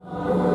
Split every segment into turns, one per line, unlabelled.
Thank you.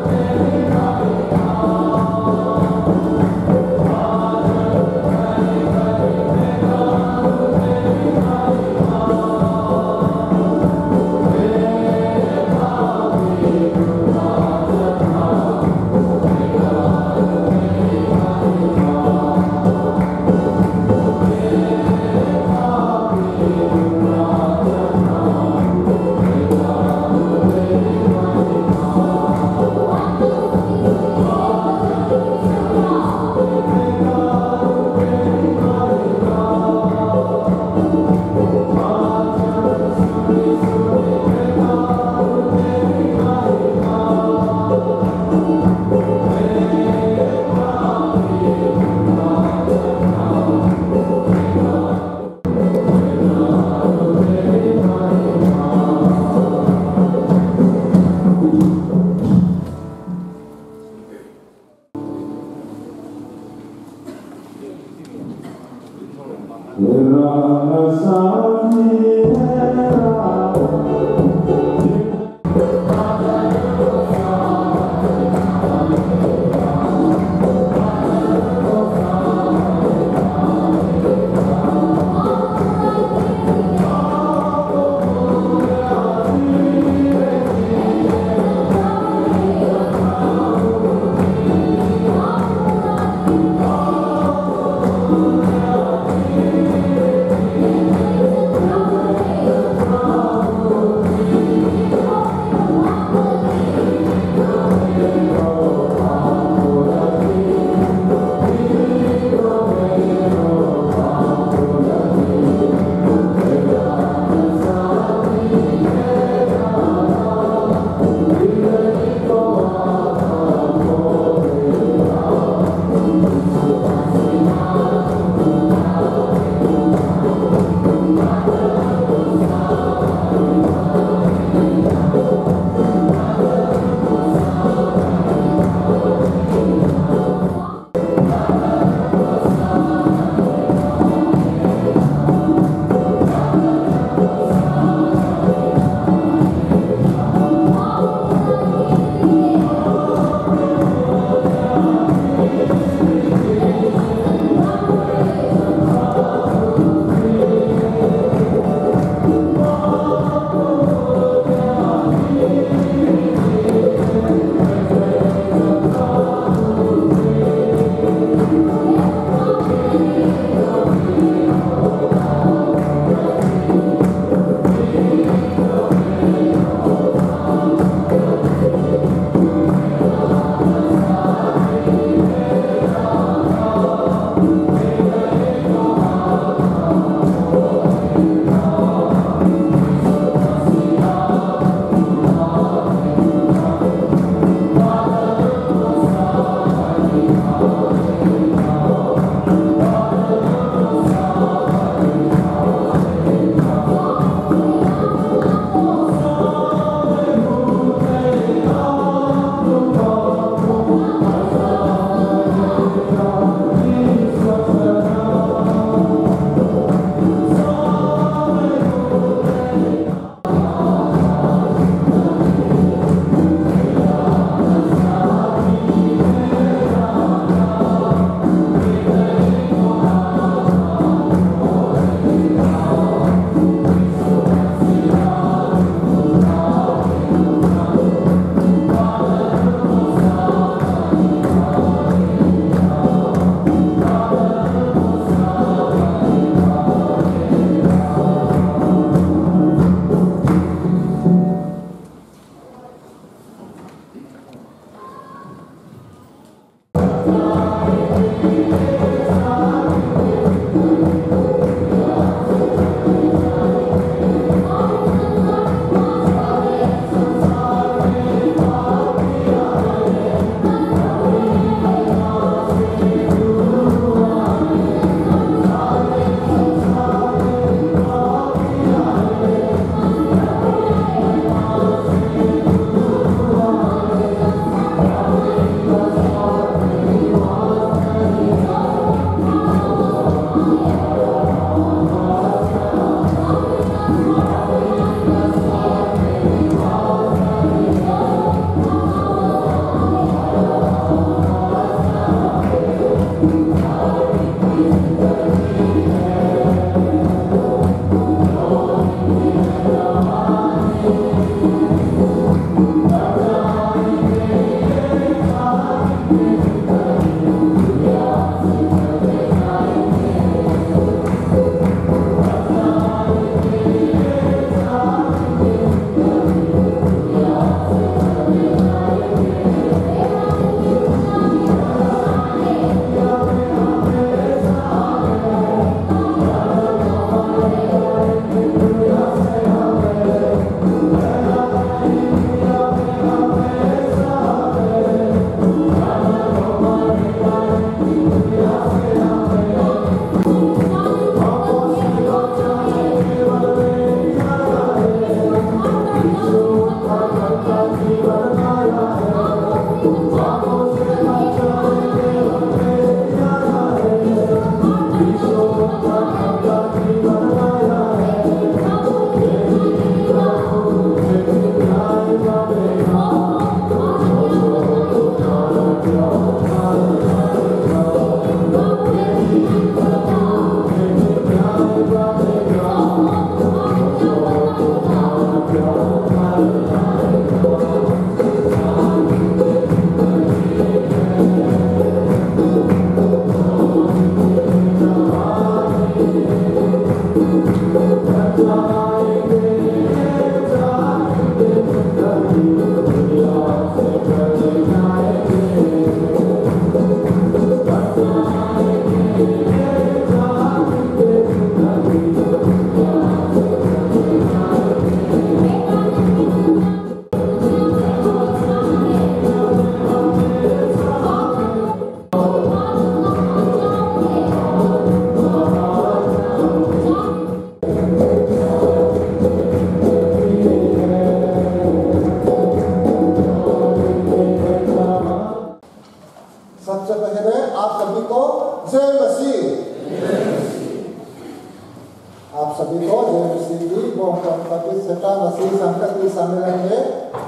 सटा मसीह संकट के सम्मेलन में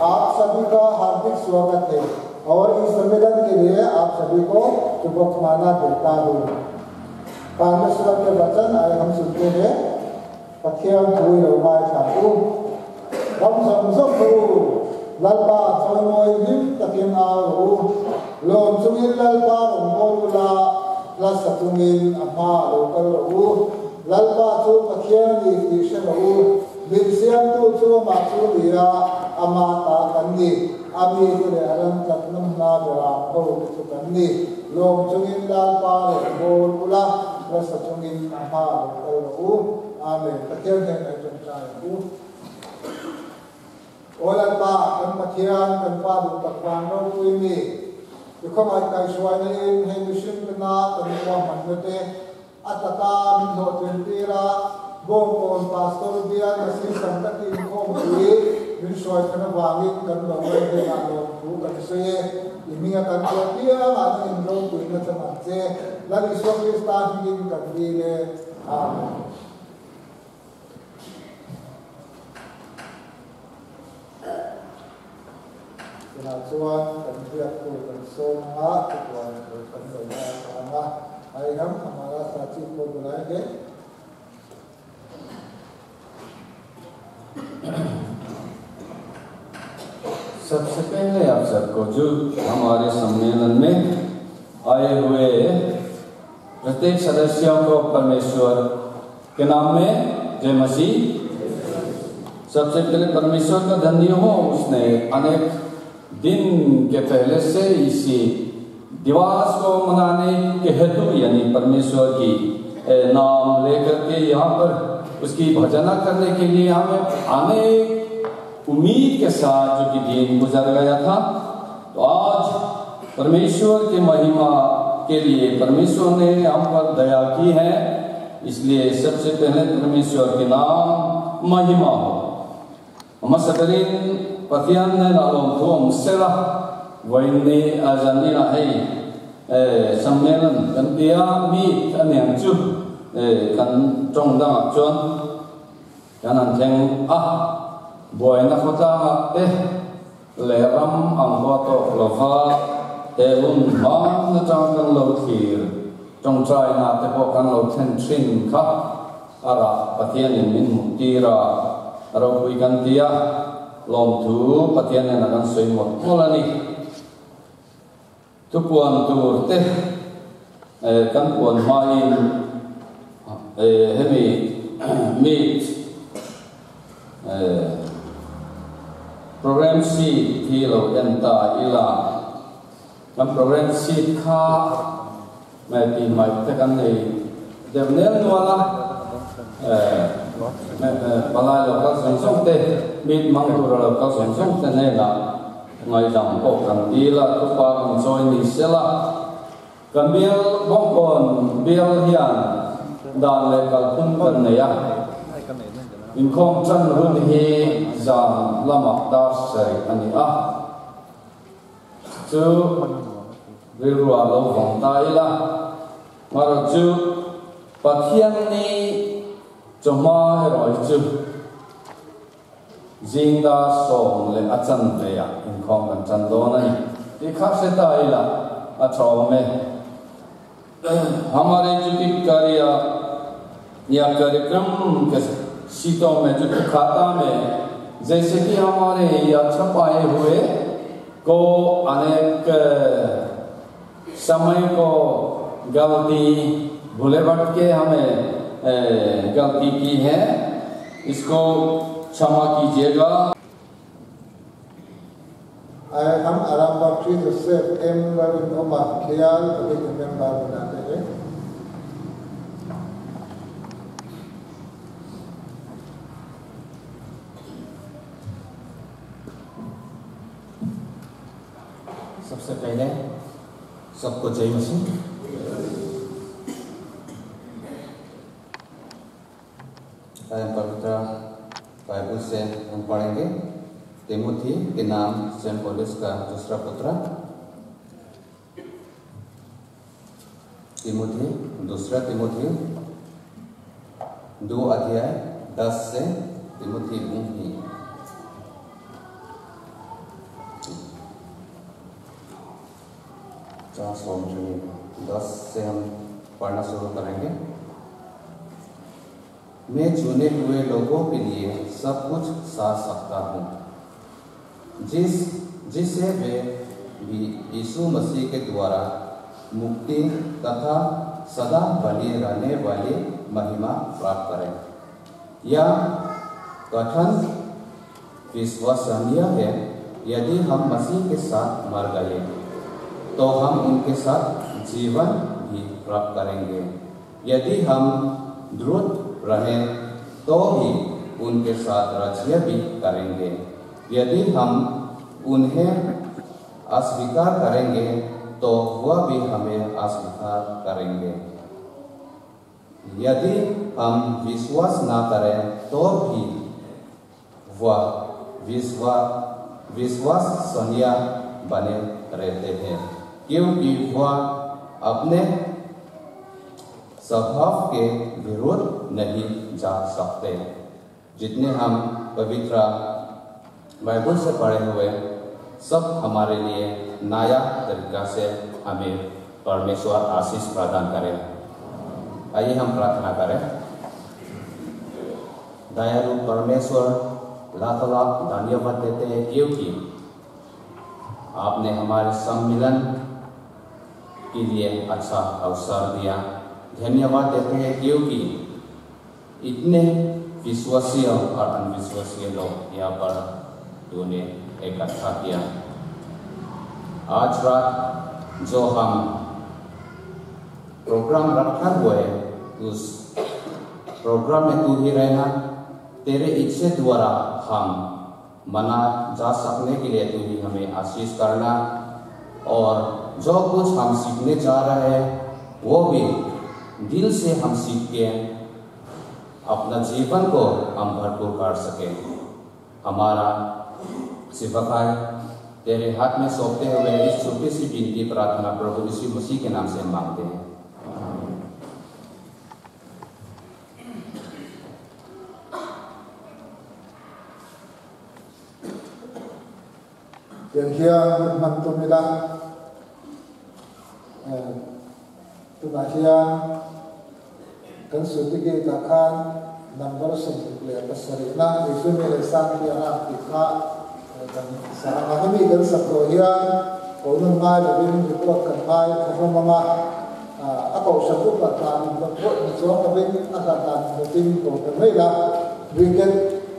आप सभी का हार्दिक स्वागत है और इस सम्मेलन के लिए आप सभी को शुभकामना देता हूँ। परमेश्वर के वचन आए हम सुनते हैं। पथियां धुई रोमाय छातु हम समसम धु ललपा चोनोय हिम तकिन आरो लोम चुंगिन ललपा रोमोला प्लस चुंगिन अमा रोकल रो ललपा चु पथियां दिशन रो बिरसियां चु माचु लिरा अमा ता कंदी अमी को अरम तत्नम ना बरा को कंदी लोम चुंगिन ललपा रोमोला प्लस चुंगिन अमा रोकल रो आमेन। पथियां है चंचायु ओलपा kan pathian kan pa du takwan no kuimi yukham ai kai suai ne he mission na kan wa manate ataka min ho tentira bom kon pastor dia nasi santati ko mui min suai kan wangin kan lo he na lo tu kan se iminga kan dia ana in lo kuina chamanche la iswa kristan hin kan dile amen। Tuan dan pihak tuan semua tuan berkenaan sama ayam हमारा साथी को बुलाएंगे।
सबसे पहले आप सबको जो हमारे सम्मेलन में आए हुए प्रत्येक सदस्यों को परमेश्वर के नाम में जय मसीह। सबसे पहले परमेश्वर का धन्य हो, उसने अनेक दिन के पहले से इसी दिवस को मनाने के हेतु यानी परमेश्वर की नाम लेकर के यहाँ पर उसकी भजना करने के लिए हमें अनेक उम्मीद के साथ जो कि दिन गुजर गया था। तो आज परमेश्वर की महिमा के लिए परमेश्वर ने हम पर दया की है, इसलिए सबसे पहले परमेश्वर के नाम महिमा हो। Masaberin patian na lalong tuong sela waini azani na hai sammelan kan dia mi aneng chu kan trong dang chuan kanan theng boy na khota leram ang to lova te un ma na chang kan lo thir trong trai na te ko kan lo then thin kha ara patian min mutira Arau kui kan dia lom tu patian yang akan soi mot mulani tu puan tur teh kan puan main hemi meet program si thilo enta ila kan program si kha mai pi mai te kan nei devner nuala balai lokal sensong te mit mangtura lokal sensong te ne la ngai dam ko kan dila tu pa kan soi ni sela kan bial bongkon bial hian dan le kal pun kan ne ya in khom chan run hi zam lamak dar sai ani chu rilwa lo vong tai la maro chu pathian ni Cuma heroi chu Zinda song le achan le ya in khom kan chan do nai ti khap se tai la athro में हमारे जो कि कार्य या कार्यक्रम के सीटों में जो खाता में जैसे कि हमारे या छपाए हुए को अनेक समय को गलती भूले भटके हमें गलती की है, इसको क्षमा कीजिएगा।
हम आराम बख्शी जोसेफ एम रविंद्र ख्याल कभी मेंबर बनाते हैं।
सबसे पहले सबको जय मसीह। पवित्र बाइबल से हम पढ़ेंगे तिमोथी के नाम सेंट पौलुस का दूसरा पत्र दूसरा तिमोथी 2 अध्याय 10 से तिमुथी मुंही 10 से हम पढ़ना शुरू करेंगे। मैं चुने हुए लोगों के लिए सब कुछ साथ सकता हूँ, जिससे वे भी यीशु मसीह के द्वारा मुक्ति तथा सदा बनी रहने वाली महिमा प्राप्त करें। यह कथन विश्वसनीय है। यदि हम मसीह के साथ मर गए तो हम उनके साथ जीवन भी प्राप्त करेंगे। यदि हम द्रुत रहें तो ही उनके साथ राज्य भी करेंगे। यदि हम उन्हें अस्वीकार करेंगे तो वह भी हमें अस्वीकार करेंगे। यदि हम विश्वास न करें तो भी वह विश्वसनीय बने रहते हैं, क्योंकि वह अपने स्वभाव के विरुद्ध नहीं जा सकते। जितने हम पवित्र बाइबल से पढ़े हुए सब हमारे लिए नया तरीका से हमें परमेश्वर आशीष प्रदान करें। आइए हम प्रार्थना करें। दयालु परमेश्वर, लाख लाख धन्यवाद देते हैं क्योंकि आपने हमारे सम्मिलन के लिए अच्छा अवसर दिया। धन्यवाद देते हैं क्योंकि इतने विश्वासीय और अनविश्वासीय लोग यहाँ पर तूने इकट्ठा किया। आज रात जो हम प्रोग्राम रखा हुआ है, उस प्रोग्राम में तू ही रहना। तेरे इच्छा द्वारा हम मना जा सकने के लिए तू ही हमें आशीष करना, और जो कुछ हम सीखने जा रहे हैं वो भी दिल से हम सीख के अपना जीवन को हम भरपूर कर सकें। हमारा सेवकाई तेरे हाथ में सौंपते हुए इस छोटी सी विनती प्रार्थना प्रभु यीशु मसीह के नाम से मांगते हैं।
Yang mantumila tunahian kan sutigi takan number sempurna pasarina itu melesan dia kita dan sarang kami kan sakrohian orang mai lebih dikuat kenai orang mama atau satu pertanyaan berbuat macam kami akan mungkin kalau kami dah weekend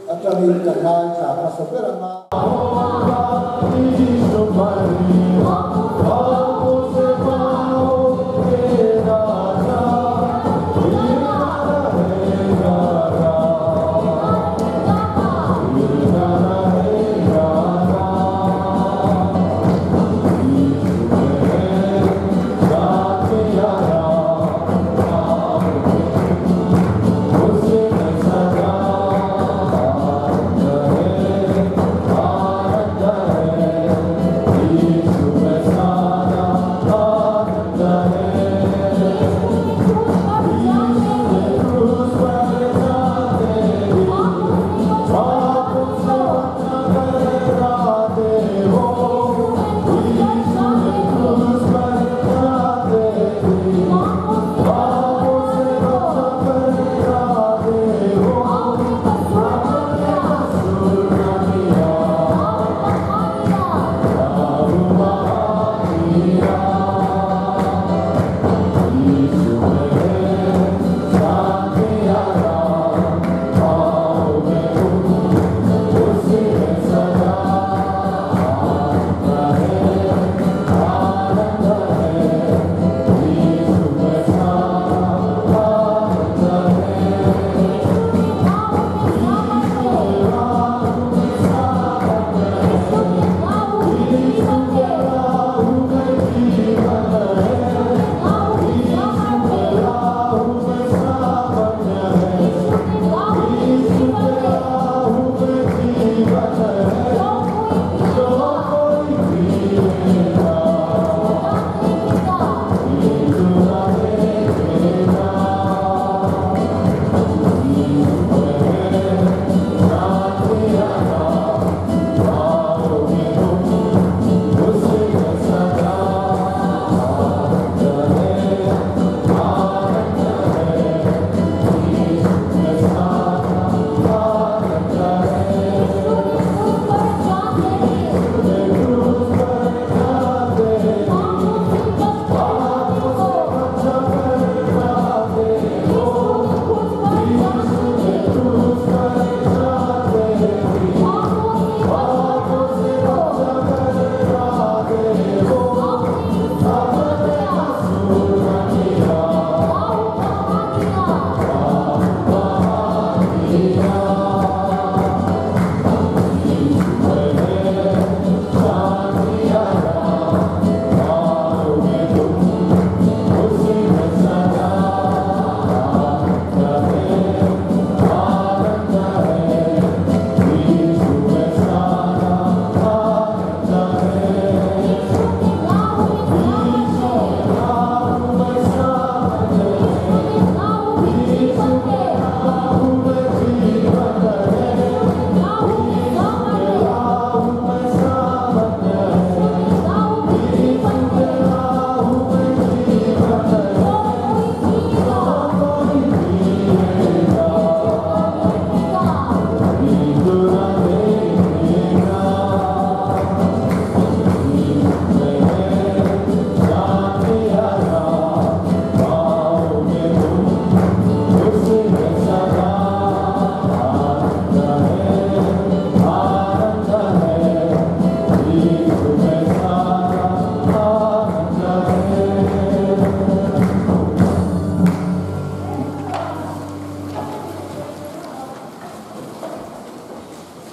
atau ni kenai sama sebenarnya.
Yes.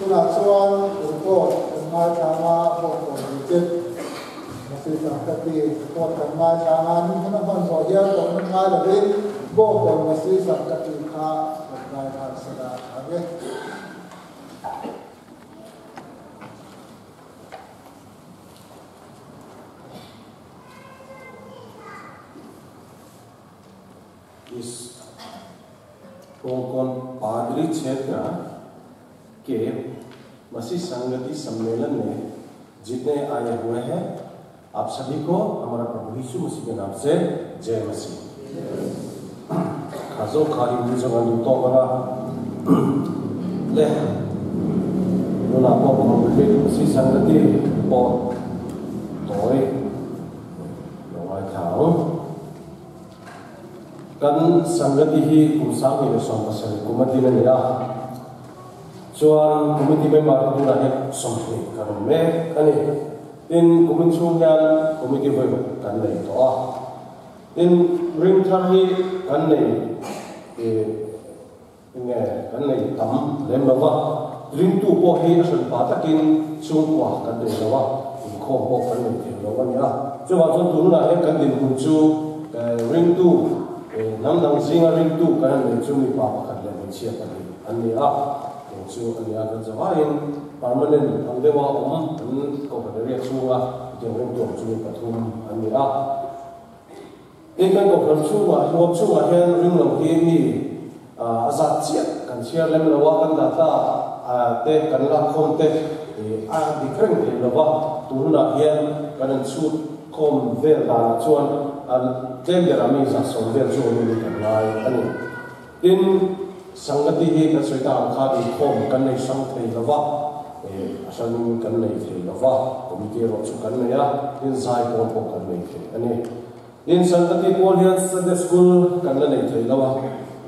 tuna chuan report kangai thanga photo visit masi sangkati report kangai thanga ni hana hon zo hian ko kangai la ri bo ko masi sangkati kha kangai tha sada age
इस कौन पादरी क्षेत्र के मसीह संगति सम्मेलन में जितने आए हुए हैं आप सभी को हमारा प्रभु यीशु मसीह के नाम से जय मसीह खाजो खाली मुझे तो बड़ा ले लोना को मसीह संगति और तोय लोना खाओ kan sanggati hi kumsang ni som pasal kumati na nila chuan kumati me ma tu na he som he karon me ani tin kumin chung yan kumati voi kan nei to a tin ring thar hi kan nei nge kan nei tam lem lawa ring tu po hi asan pa takin chung kwa kan nei lawa kho po kan nei the lawa ni a chuan chon tu na he kan din kun chu ring tu nam dang zinga ring tu kan nei chu mi pa pa kan le ni chia kan ani a chu ani a kan zawa in permanent ang dewa an ko ka ria chu a de ring tu chu mi pathum ani a in kan ko kan chu wa ho chu wa hian ring lo hi mi azat chia kan chia lem lo wa kan da ta te kan la khom te a different le lo wa tu na hian kan chu khom vel da chuan al tem de rami sa som ver chu ni kan lai ani tin sangati hi ka soita kha di khom kan nei sang thei lawa asan kan nei thei lawa komite ro chu kan nei a tin zai pon po kan nei thei ani tin sangati pon hian Sunday school kan la nei thei lawa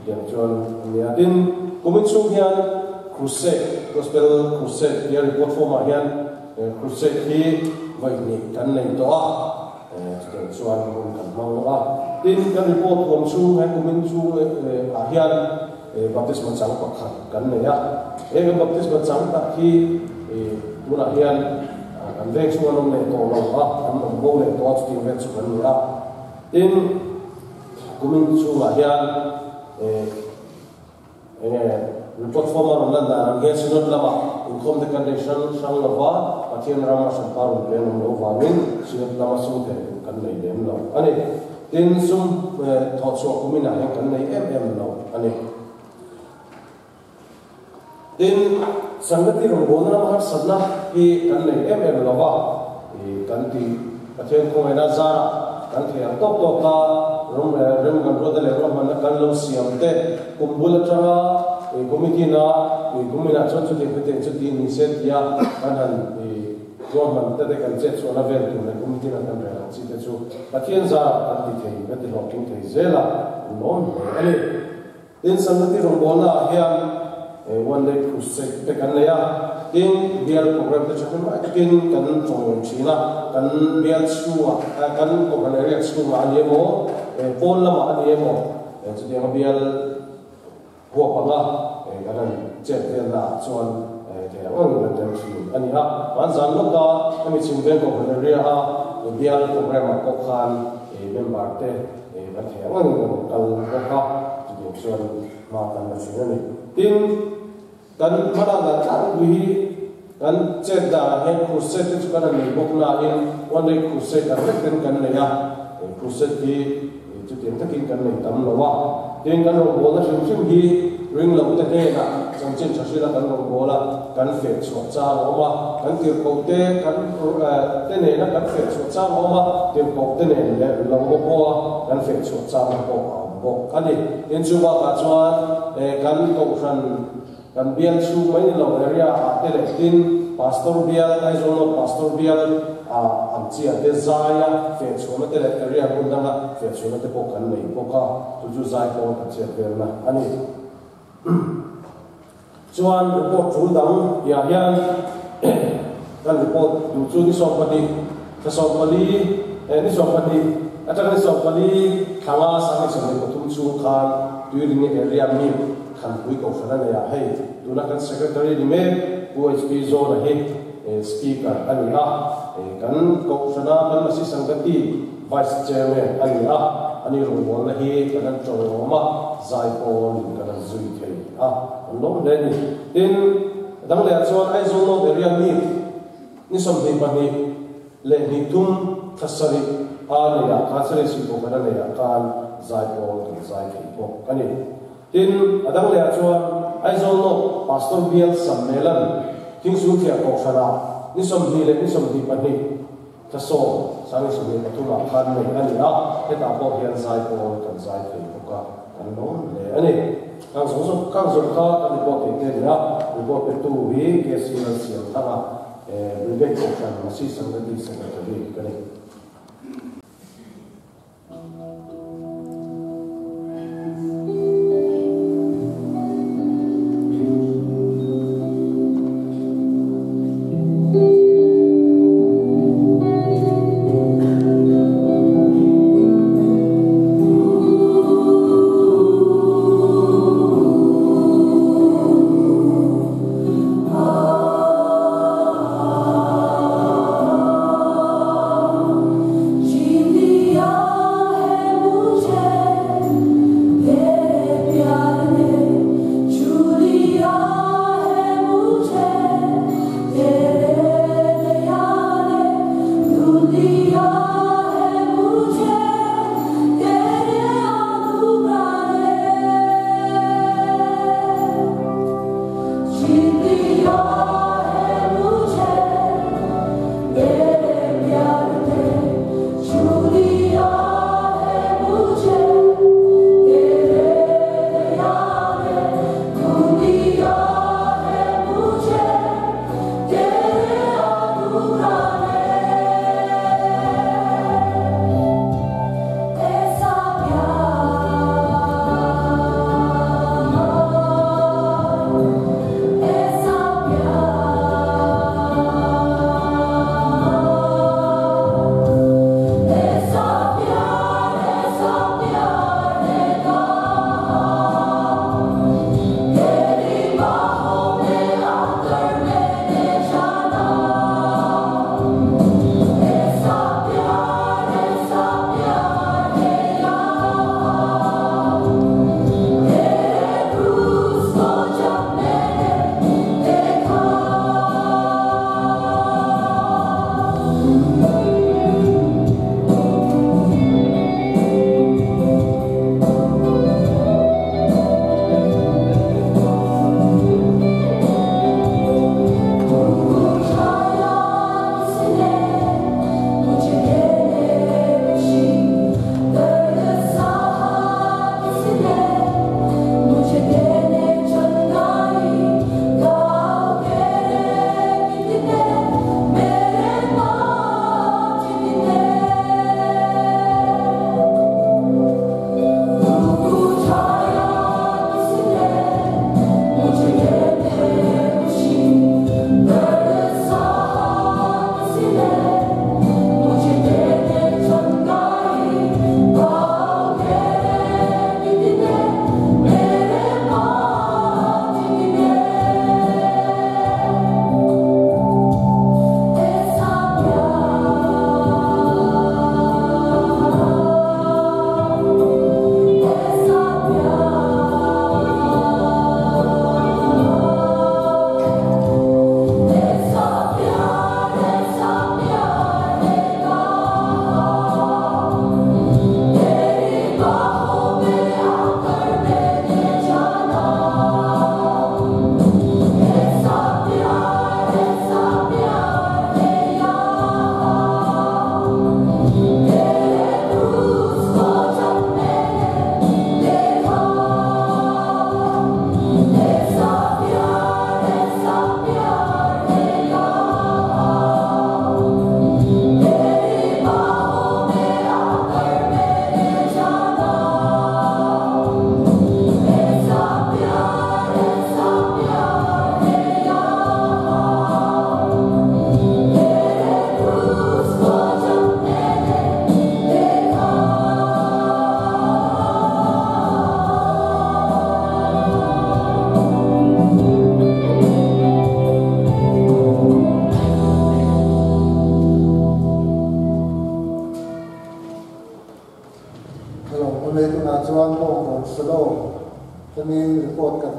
yang chuan ni adin komit chu hian crusade gospel crusade here report form hian crusade hi vai ni kan nei to a chuan kan mang la tin kan report kom chu han kumin chu a hian baptism chang pakhat kan ne ya baptism chang ta khi tuna hian kan vek chu anom ne to lo a kan mo le to chu vek chu kan la tin kumin chu a hian report form on lan da ang hian sinod lama income the condition sang lova pathian rama samparu pen no wamin sinod lama sum the kan nei dem lo ani tin sum tho so kumina he kan nei em lo ani tin sangati ro bona ma sabna hi kan nei em lo wa kan ti pathian ko ena zara kan the top top ka rum kan ro le ro man kan lo siam te kumbul tra committee na kumina chon chu te chu ti ni set ya kan han government te kan che chu na vel tu na committee na kan ra chi te chu pathian za kan ti thei na ti lo king thei zela non ale tin sangati ro bona hian one day crusade te kan ya tin bial program te chu ma tin kan chong china kan bial chu kan ko kan area chu ma ni mo pol la ma ni mo chu dia bial huwa panga kan chet dia la chuan te ang na te chu ani ha wan zan lo ka ami chim ven ko kan area ha bial program ko khan member te ba the ang kal ko ka chu chuan ma kan na chu ni tin kan mara da ta wi kan chet da he crusade chu kan ni bok na in one day crusade da ten kan ne ya crusade ki chu tem takin kan nei tam lo wa tin kan ro bola shim hi ring lo te te na chang chen chashi la kan ro bola kan fe chu cha lo ma kan tir ko te kan te ne na kan fe chu cha lo ma tir ko te ne le lo bo ko kan fe chu cha ma ko bo ani in chu ba ka chuan kan ko ran kan bial chu mai lo area te le tin pastor bial ai zo no pastor bial am chia te zaya fe chu na te le area ko danga fe chu na te ko kan nei ko ka tu ju zai ko ka che te na ani chuan report chu dang ya hian kan report du chu ni som pati ka som pali ni som pati ata ni som pali khanga sa ni som ko tum chu khan tu ri ni area mi kan pui ko sana ya hey tuna kan secretary ni me OHP zone he speaker ani kan ko sana kan masi sangati vice chairman ani ro na he kan to ma zai ko ni kan zui the no le ni tin dang le chuan ai zo no area ni som ni pa ni le ni tum khasari ani ya khasari si ko kan ne ya kan zai ko kan zai ko ani tin adang le chuan ai zo no pastor bial sammelan king su thia ko sara ni som ni pa ni kaso sang su ni patuma khan me ani he ta ko hian zai ko kan zai ko ka kan no le ani kang so kha kan ko te ya report pe tu hi ke sial sial ta Rebek ko kan masih sangat secretary kan
Yeah.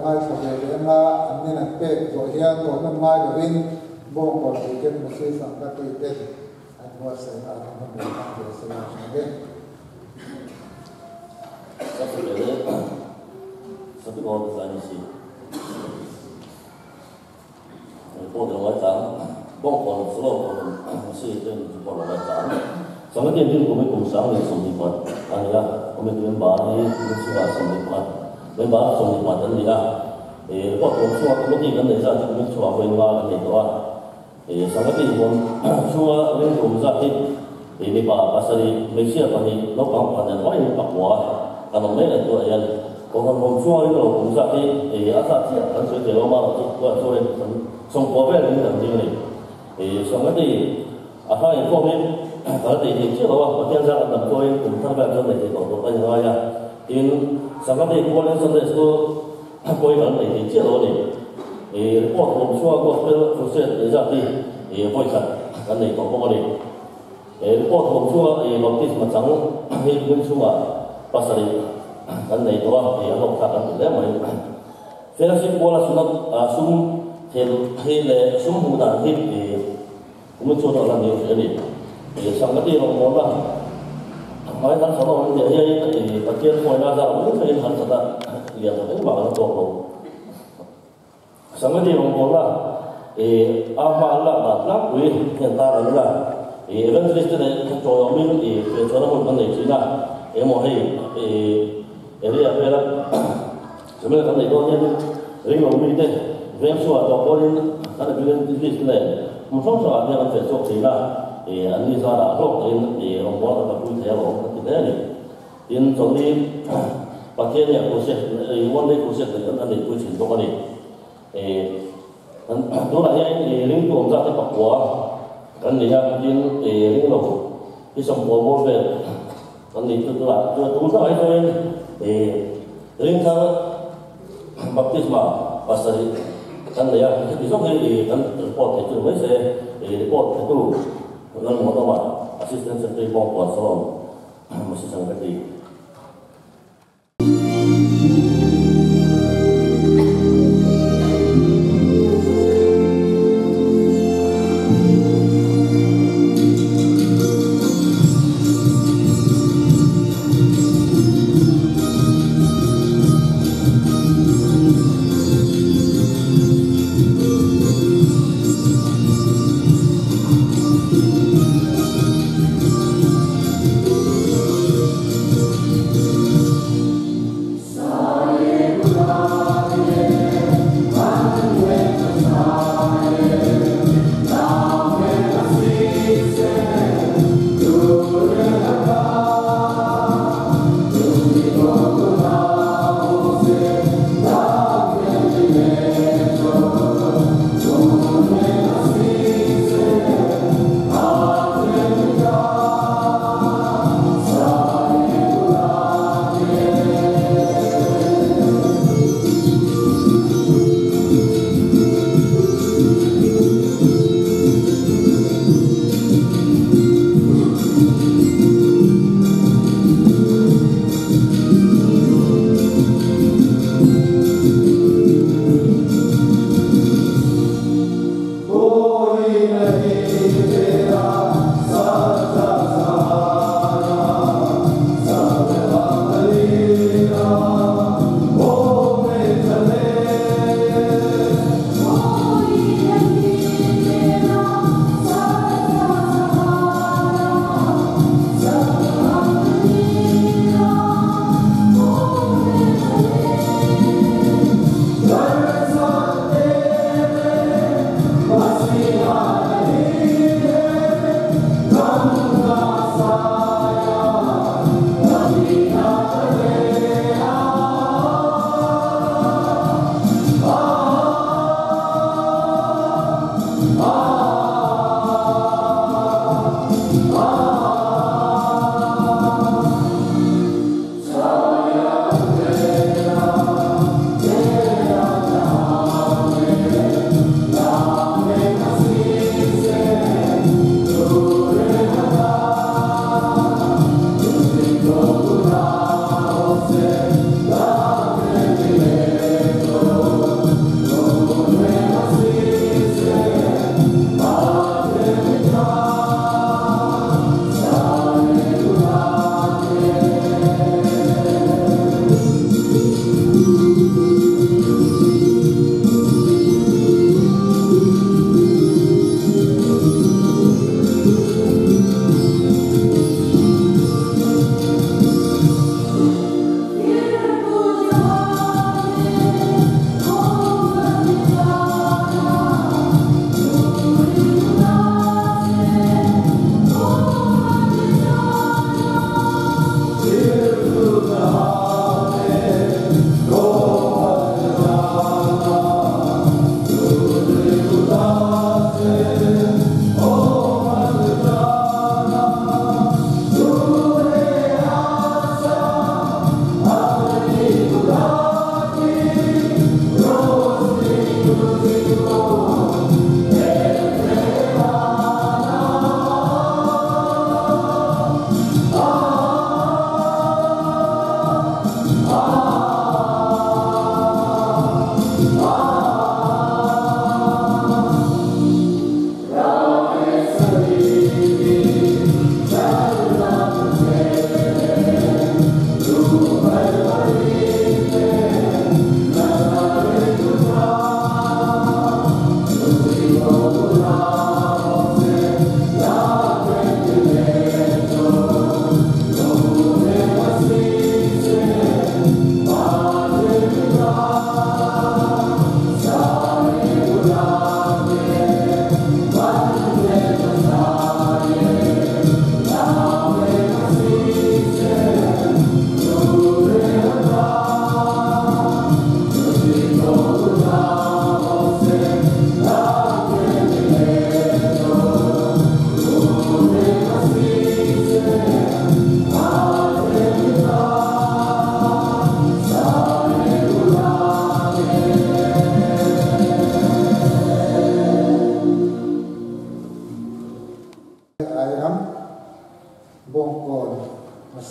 ngai sa de nga anni na pe zo hian to na ngai do in bong ko ti ken ma se sang ka ti te an wa sa na na ma ka te sa na ge
sa tu le sa tu ko sa ni si ko de wa ta bong ko so lo ko si ten ko lo wa ta sang ke din ko me ko sang ni som ni pa an ya ko me tu ba ni ni su ba som ni pa me ba som ni pa tan ni la ko to so ko ni kan de sa ti me chwa ko nga kan ni to a sang ke din ko chua le ko za ti ni ba pa sa ni me sia pa ni lo pa pa na wa ni pa wa kan me le to ya ko kan ko chua ni lo ko za ti a sa ti kan so de lo ma lo ko so le som ko be ni kan ni sang ke a ha ko me ở đây thì chưa có tiên ra tập tôi cũng tham gia trong này thì tổ chức anh nói ya in sáng nay cô lên sân đây cô ấy vẫn này thì chưa có này thì có một số có cái phụ sự để ra thì voi thật cái này có này thì có một số thì một cái mà chẳng hay bên số mà pas này cái này đó thì họ thật là để mà thế là xin cô là sum thì là sum hùng đàn thì cũng cho nó làm nhiều cái này sang cái điều mà là mấy tháng sau đó thì cái tiền hồi ra ra cũng phải hắn thật là liền là cái bảo nó tốt rồi sang cái điều mà là apa là lắp quý hiện tại là evangelist này cho mình cho nó một vấn đề chính là một hay đây là chúng mình cái này đó nên riêng của mình đây riêng số đó có đến cái evangelist này một số số thì phải số thì là anh đi ra đã lúc thì ông bố là vui theo ông thì thế này tiền trong đi bác kia này cũng sẽ vấn đề cũng sẽ là anh đi vui chuyện trong này đó là những lính tuồng ra cái bậc của anh đi ra tiền lính lộc cái sông bồ bồ về anh đi từ là từ từ sau ấy thôi lính thang baptisma pasari anh đi ra cái sông này anh có thể chịu mấy xe có thể tu lần một đó assistant secretary bong kuasa masih sangat di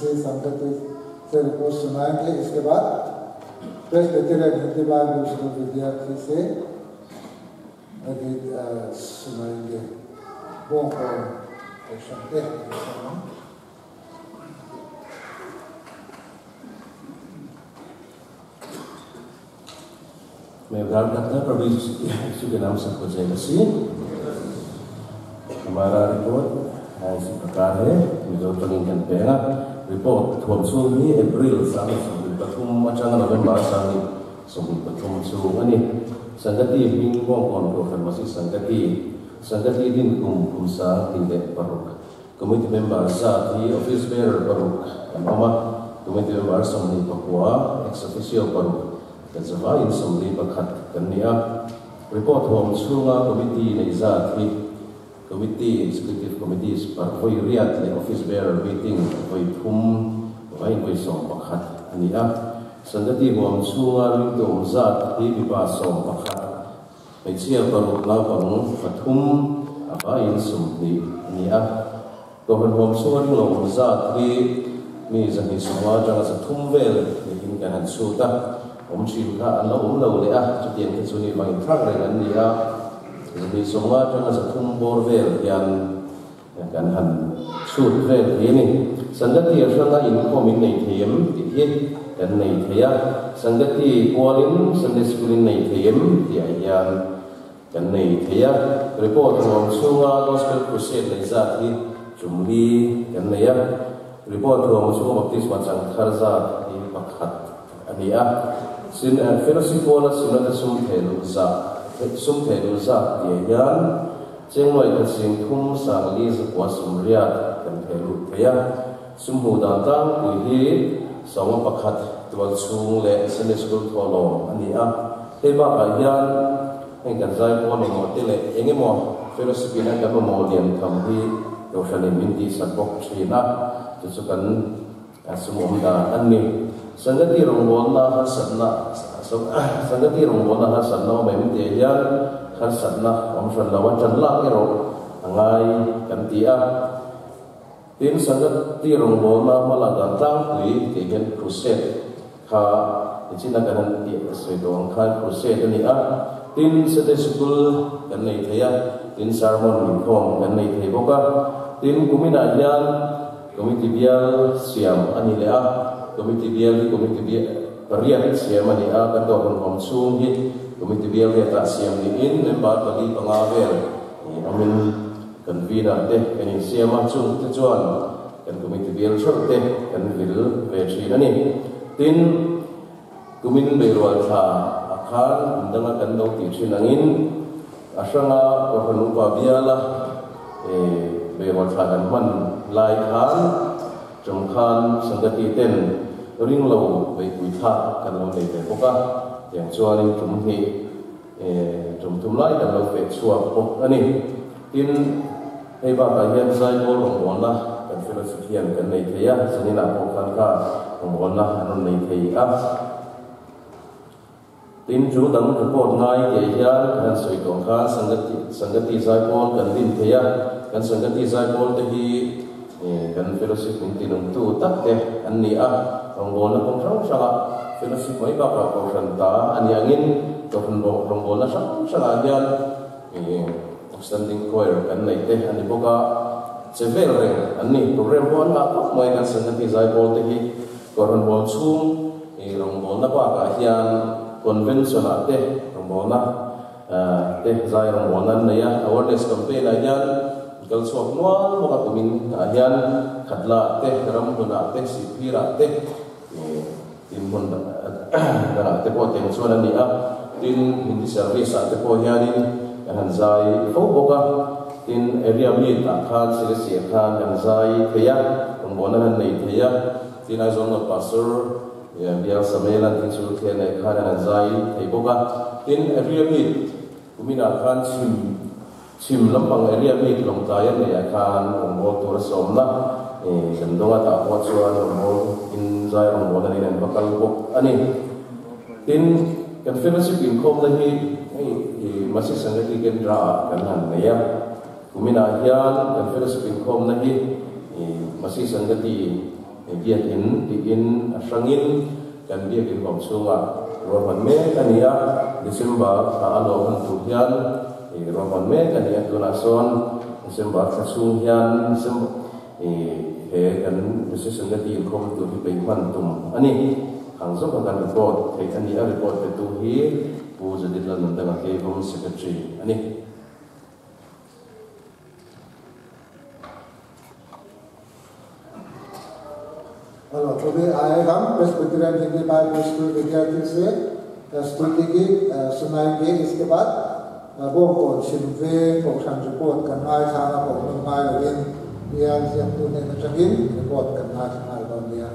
से संगति से रिपोर्ट सुनाएंगे। इसके बाद प्रेस्बिटेरियन Hindi Bible school विद्यार्थी से गीत सुनाएंगे। वो सुनते हैं।
मैं प्रार्थना करता प्रभु यीशु के नाम से खोजे मसीह। हमारा रिपोर्ट इसी प्रकार है। जो पेलिंगkan pera report thom sung ni April sang sung pathum achang November sang sung pathum sung ani sanggati bing bong kon ko kan masih sanggati din kum sa tin de paruk committee member sa di office bearer paruk mama committee member sang ni Papua ex officio paruk dan in samli pakhat kania report home sunga committee nei za thi committee executive committees par voi riat le office bearer meeting voi thum vai voi som pakhat ania sandati home sunga ring to za thi bipa som pakhat mai chia par la pang pathum aba in sumni ania to home sunga ring lo za thi mi zani suwa jang sa thum vel ni hin kan su ta chim ka an lo le a chu tian ke chu ni bang thak re an ni a ni songa tanga sa thum bor vel yan kan han shoot vel ni sangati asanga in komin nei them ti hi kan nei theya sangati polin sunday school nei them ti ayan kan nei theya report from sunga gospel crusade nei za thi chumli kan nei ya report from sunga baptism chang kharza ti pakhat ania sin fellowship bola sunata sum thelu za yan chengoi ka sing thum sa li za kwa sum ria kan thelu theya sum hu da tang ku hi sawma pakhat twal chung le sunday school tholo ania eba ka yan en kan zai ko mo te le enge mo fellowship ina ka mo liam tham hi do shali minti sabok china tu kan asum da anni sanggati rongbon na hasana sanggati rongbon na hasana mai mite yan hasana omsan lawan chanla ero angai kantia tin sanggati rongbon na malagan tang kui tegen crusade ka ichina kanan ti sedong kan crusade ni a tin sede school kan nei thaya tin sermon ni khom kan nei thai boka tin kumina yan komiti bial siam ani le a komiti bial pariat siam ani a kan do kon sung hi komiti bial ya ta siam ni in member bagi pengawer amin kan vina te kan siam ma chung te chuan kan komiti bial chok te kan vil ve chi ani tin kumin berual tha akhan ndanga kan do ti chinangin asanga ko hanu pa biala berual tha kan man lai khan trong khan sanggati ten ring lo ve pui tha kan lo nei te boka yang chuan tum hi tum lai kan lo fe chua pok ani tin hei ba ka hian zai bol ong na kan fellowship hian kan nei theya sanina pok khan ka ong na anon nei thei a tin chu dang report ngai ke hian kan soi tong khan sanggati zai bol kan din theya kan sanggati zai bol te hi kan fellowship ni nung tu tak te an ni a rongbol na kong sang fellowship mai ba ka ko san ta ani angin to rongbol na sang yan standing choir kan nei te ani boka sevel re ani program bon na ko mai kan sanggati zai bol te hi ko rongbol chung rongbol na ba ka hian convention ate rongbol na te zai rongbol na ya awareness campaign a yan kal suak nual mo ka kumin ayan khadla te ram huna te sipira te tin mon da te po ten chuan ani a tin hindi service ate po hianin kan zai fo boka tin area meet ta khan sile khan kan zai theya rongbona han nei theya tin a zong pastor ya biar samelan tin su the nei khan kan zai thei boka tin area meet kumina khan sim lampang area meet long tayan ne akan ongol tur somna sendonga ta po chuan ongol in zai ongol ani nan bakal bok ani tin kan fellowship in khom na hi masih sanggati kendra kan han ne ya kumina hian kan fellowship in khom na hi masih sanggati dia in asangin kan dia in bangsunga roman me kania Desember alo han tuhian roman me kania tulason Desember kasunghian he kan beses ngati kom tu hi peiman tum ani hangso kan report he ani report tu hi pu jadi lan tengah ke home secretary ani
hello तो भी आए हम प्रेस्बिटेरियन Hindi Bible school विद्यार्थी से स्तुति की सुनाएंगे। इसके बाद वो को शिल्पे को संजुपोत करना है सारा को निर्माण लेकिन यह जब तूने नचगिन रिपोर्ट करना है सारा को दिया।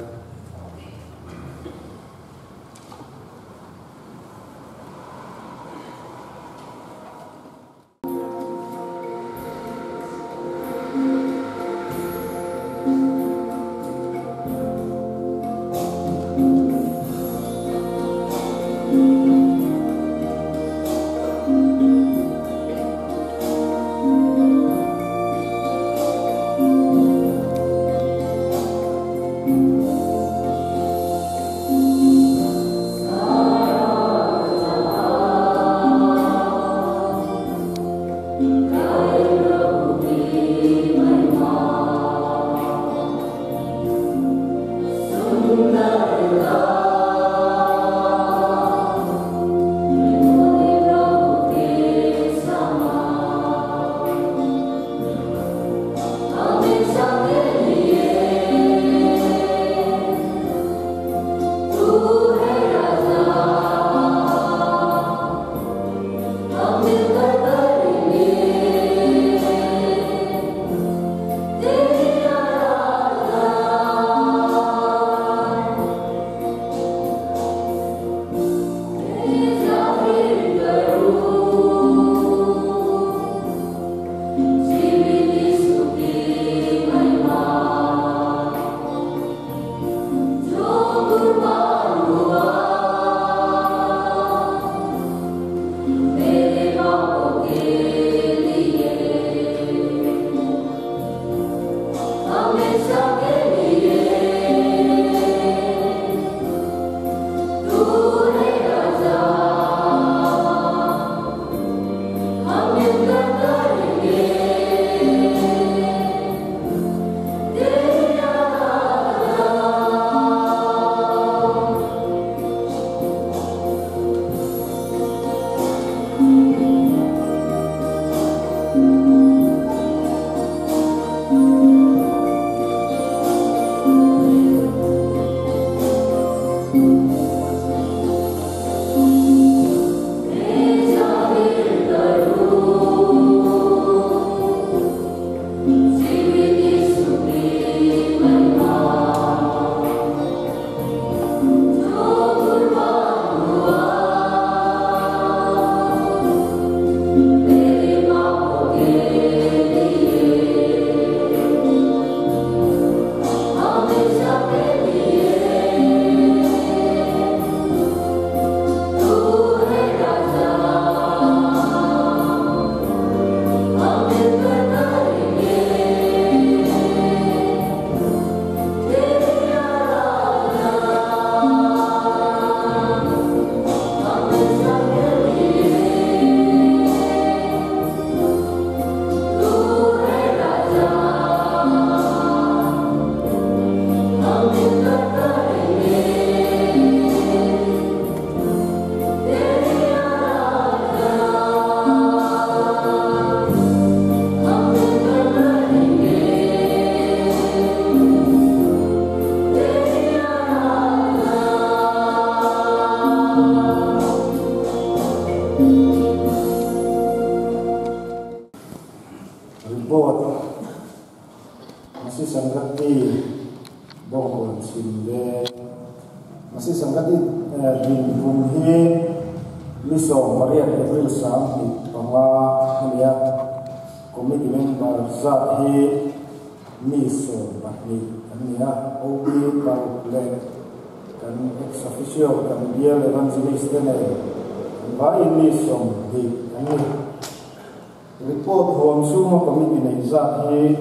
Report home semua kami di Indonesia ini